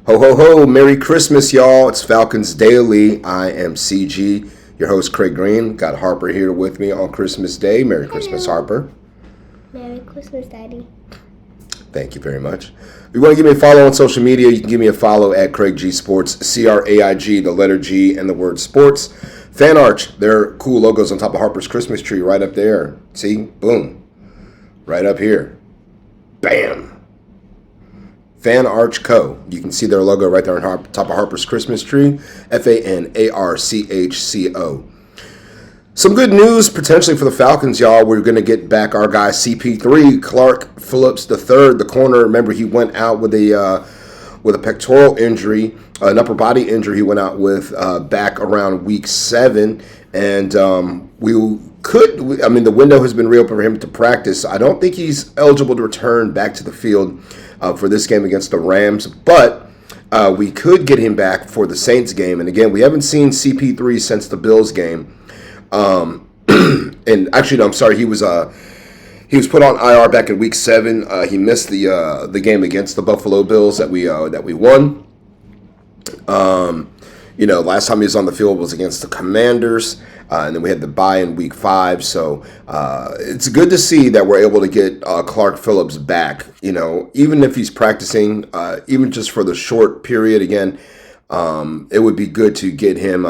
Ho, ho, ho. Merry Christmas, y'all. It's Falcons Daily. I am CG, your host, Craig Green. Got Harper here with me on Christmas Day. Merry Christmas, Hello. Harper. Merry Christmas, Daddy. Thank you very much. If you want to give me a follow on social media, you can give me a follow at Craig G Sports, CRAIG, the letter G, and the word sports. Fan Arch, their cool logos on top of Harper's Christmas tree right up there. See? Boom. Right up here. Bam. Fan Arch Co. You can see their logo right there on top of Harper's Christmas tree. FANARCHCO. Some good news potentially for the Falcons, y'all. We're going to get back our guy CP3, Clark Phillips III, the corner. Remember, he went out with a pectoral injury, an upper body injury. He went out with back around week 7, and the window has been reopened for him to practice. I don't think he's eligible to return back to the field for this game against the Rams, but we could get him back for the Saints game. And again, we haven't seen CP3 since the Bills game. And actually, no, I'm sorry, he was put on IR back in week 7. He missed the game against the Buffalo Bills that we won. Last time he was on the field was against the Commanders, and then we had the bye in week 5. So it's good to see that we're able to get Clark Phillips back. Even if he's practicing, even just for the short period, again, it would be good to get him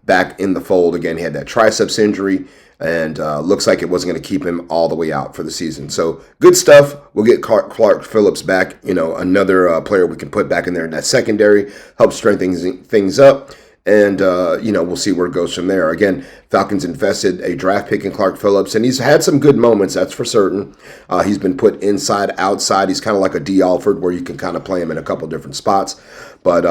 back in the fold. Again, he had that triceps injury, and looks like it wasn't going to keep him all the way out for the season. So good stuff. We'll get Clark Phillips back. Another player we can put back in there in that secondary, help strengthen things up. And, we'll see where it goes from there. Again, Falcons invested a draft pick in Clark Phillips, and he's had some good moments, that's for certain. He's been put inside, outside. He's kind of like a D. Alford, where you can kind of play him in a couple different spots. But,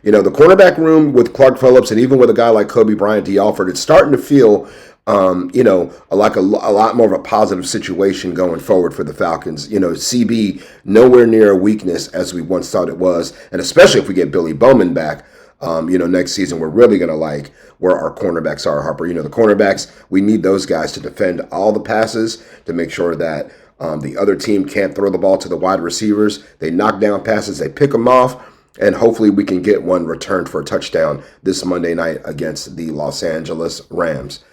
the cornerback room with Clark Phillips, and even with a guy like Kobe Bryant, D. Alford, it's starting to feel like a lot more of a positive situation going forward for the Falcons. CB nowhere near a weakness as we once thought it was, and especially if we get Billy Bowman back. Next season, we're really going to like where our cornerbacks are, Harper. The cornerbacks, we need those guys to defend all the passes to make sure that the other team can't throw the ball to the wide receivers. They knock down passes, they pick them off, and hopefully we can get one returned for a touchdown this Monday night against the Los Angeles Rams.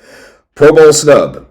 Pro Bowl snub,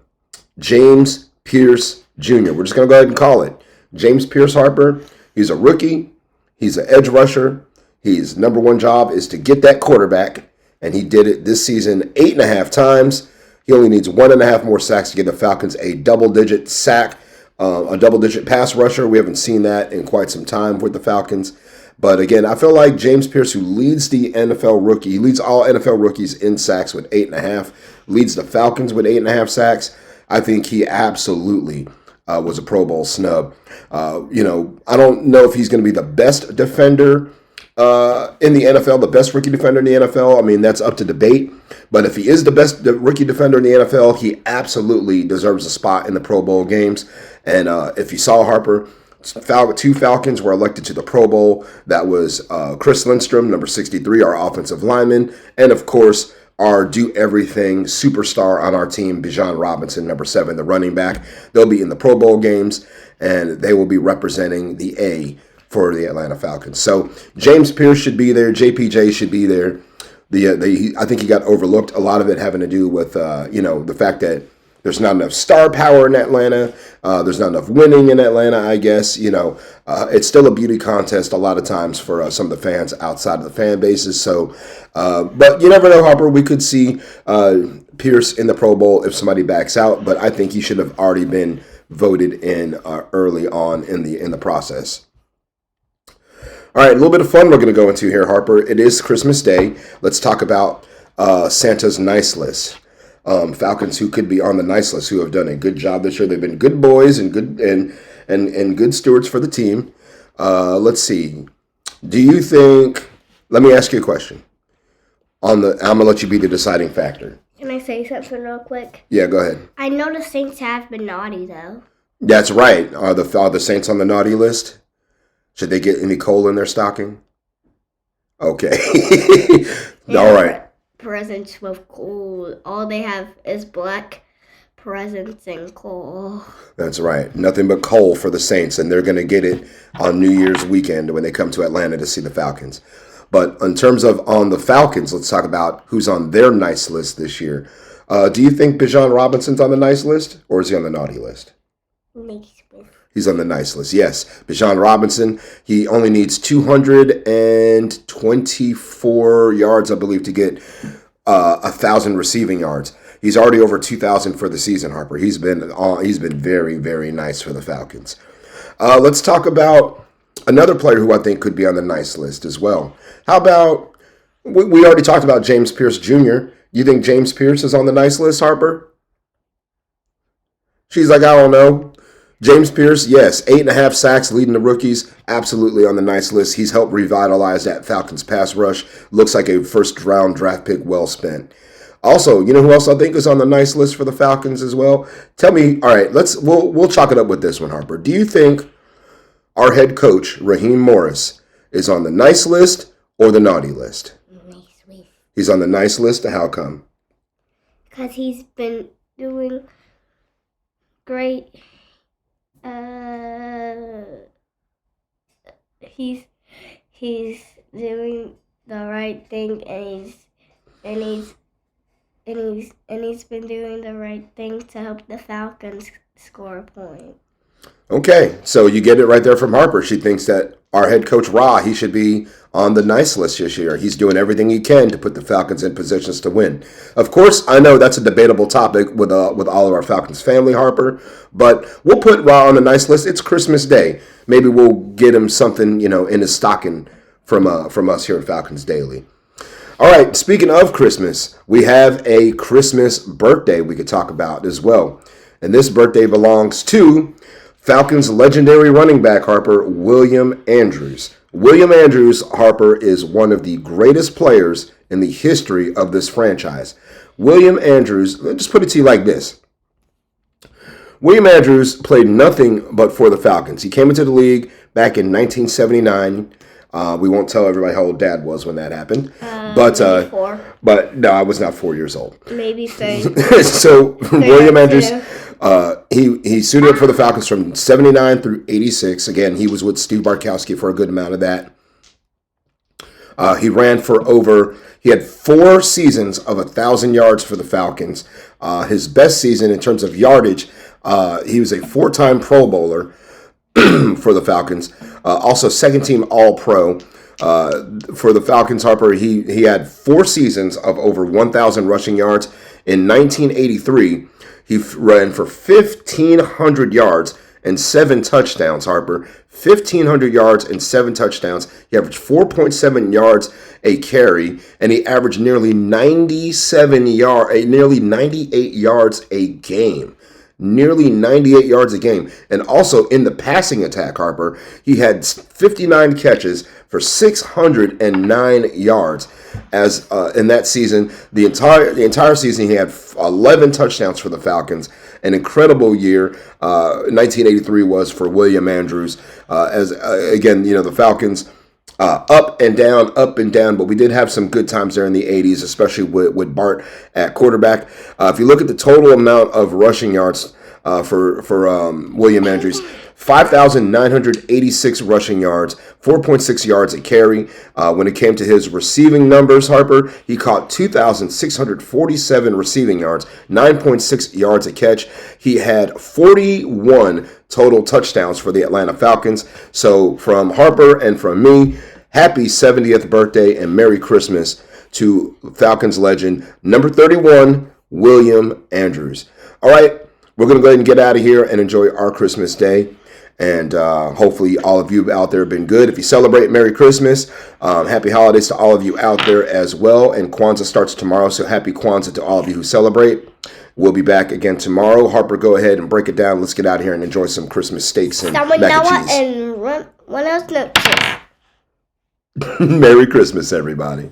James Pierce Jr. We're just going to go ahead and call it. James Pierce, Harper, he's a rookie. He's an edge rusher. His number one job is to get that quarterback, and he did it this season 8.5 times. He only needs 1.5 more sacks to give the Falcons a double-digit sack, a double-digit pass rusher. We haven't seen that in quite some time with the Falcons. But again, I feel like James Pierce, who leads the NFL rookie, he leads all NFL rookies in sacks with 8.5, leads the Falcons with 8.5 sacks. I think he absolutely was a Pro Bowl snub. I don't know if he's going to be the best defender in the NFL, the best rookie defender in the NFL. I mean, that's up to debate. But if he is the best rookie defender in the NFL, he absolutely deserves a spot in the Pro Bowl games. And if you saw, Harper, 2 Falcons were elected to the Pro Bowl. That was Chris Lindstrom, number 63, our offensive lineman. And, of course, our do-everything superstar on our team, Bijan Robinson, number 7, the running back. They'll be in the Pro Bowl games, and they will be representing the A for the Atlanta Falcons. So James Pierce should be there. JPJ should be there. I think he got overlooked. A lot of it having to do with the fact that there's not enough star power in Atlanta. There's not enough winning in Atlanta, I guess. It's still a beauty contest a lot of times for some of the fans outside of the fan bases. So, but you never know, Harper. We could see Pierce in the Pro Bowl if somebody backs out. But I think he should have already been voted in early on in the process. All right, a little bit of fun we're going to go into here, Harper. It is Christmas Day. Let's talk about Santa's nice list. Falcons who could be on the nice list, who have done a good job this year. They've been good boys and good and good stewards for the team. Let's see. Do you think? Let me ask you a question. I'm gonna let you be the deciding factor. Can I say something real quick? Yeah, go ahead. I know the Saints have been naughty, though. That's right. Are the Saints on the naughty list? Should they get any coal in their stocking? Okay. All right. Presents with gold. All they have is black presents and coal. That's right. Nothing but coal for the Saints, and they're going to get it on New Year's weekend when they come to Atlanta to see the Falcons. But in terms of on the Falcons, let's talk about who's on their nice list this year. Do you think Bijan Robinson's on the nice list, or is he on the naughty list? Nice list. He's on the nice list, yes. Bijan Robinson, he only needs 224 yards, I believe, to get 1,000 receiving yards. He's already over 2,000 for the season, Harper. He's been very, very nice for the Falcons. Let's talk about another player who I think could be on the nice list as well. How about, we already talked about James Pierce Jr. You think James Pierce is on the nice list, Harper? She's like, I don't know. James Pierce, yes, 8.5 sacks leading the rookies, absolutely on the nice list. He's helped revitalize that Falcons pass rush. Looks like a first-round draft pick well spent. Also, you know who else I think is on the nice list for the Falcons as well? Tell me, all right, we'll chalk it up with this one, Harper. Do you think our head coach, Raheem Morris, is on the nice list or the naughty list? Nice list. He's on the nice list. How come? Because he's been doing great. He's doing the right thing, and he's been doing the right thing to help the Falcons score a point. Okay, so you get it right there from Harper. She thinks that our head coach, he should be on the nice list this year. He's doing everything he can to put the Falcons in positions to win. Of course, I know that's a debatable topic with all of our Falcons family, Harper, but we'll put Ra on the nice list. It's Christmas Day. Maybe we'll get him something, in his stocking from us here at Falcons Daily. All right, speaking of Christmas, we have a Christmas birthday we could talk about as well. And this birthday belongs to Falcons legendary running back, Harper, William Andrews. William Andrews, Harper, is one of the greatest players in the history of this franchise. William Andrews, let's just put it to you like this. William Andrews played nothing but for the Falcons. He came into the league back in 1979. We won't tell everybody how old Dad was when that happened. But no, I was not 4 years old. Maybe 3. So William Andrews, he suited up for the Falcons from 79 through 86. Again, he was with Steve Bartkowski for a good amount of that. He had 4 seasons of 1,000 yards for the Falcons. His best season in terms of yardage, he was a 4-time Pro Bowler for the Falcons. Also, second-team All-Pro for the Falcons. Harper, he had 4 seasons of over 1,000 rushing yards. In 1983, he ran for 1,500 yards and 7 touchdowns, Harper. 1,500 yards and 7 touchdowns. He averaged 4.7 yards a carry, and he averaged nearly 98 yards a game. Nearly 98 yards a game. And also in the passing attack, Harper, he had 59 catches for 609 yards. As in that season, the entire season, he had 11 touchdowns for the Falcons. An incredible year 1983 was for William Andrews. Again, the Falcons up and down, but we did have some good times there in the 80s, especially with Bart at quarterback. If you look at the total amount of rushing yards for William Andrews, 5,986 rushing yards, 4.6 yards a carry. When it came to his receiving numbers, Harper, he caught 2,647 receiving yards, 9.6 yards a catch. He had 41 total touchdowns for the Atlanta Falcons. So from Harper and from me, happy 70th birthday and Merry Christmas to Falcons legend, number 31, William Andrews. All right, we're going to go ahead and get out of here and enjoy our Christmas day. And hopefully all of you out there have been good. If you celebrate, Merry Christmas. Happy holidays to all of you out there as well. And Kwanzaa starts tomorrow, so happy Kwanzaa to all of you who celebrate. We'll be back again tomorrow. Harper, go ahead and break it down. Let's get out of here and enjoy some Christmas steaks and mac and cheese. And one else note. Merry Christmas, everybody.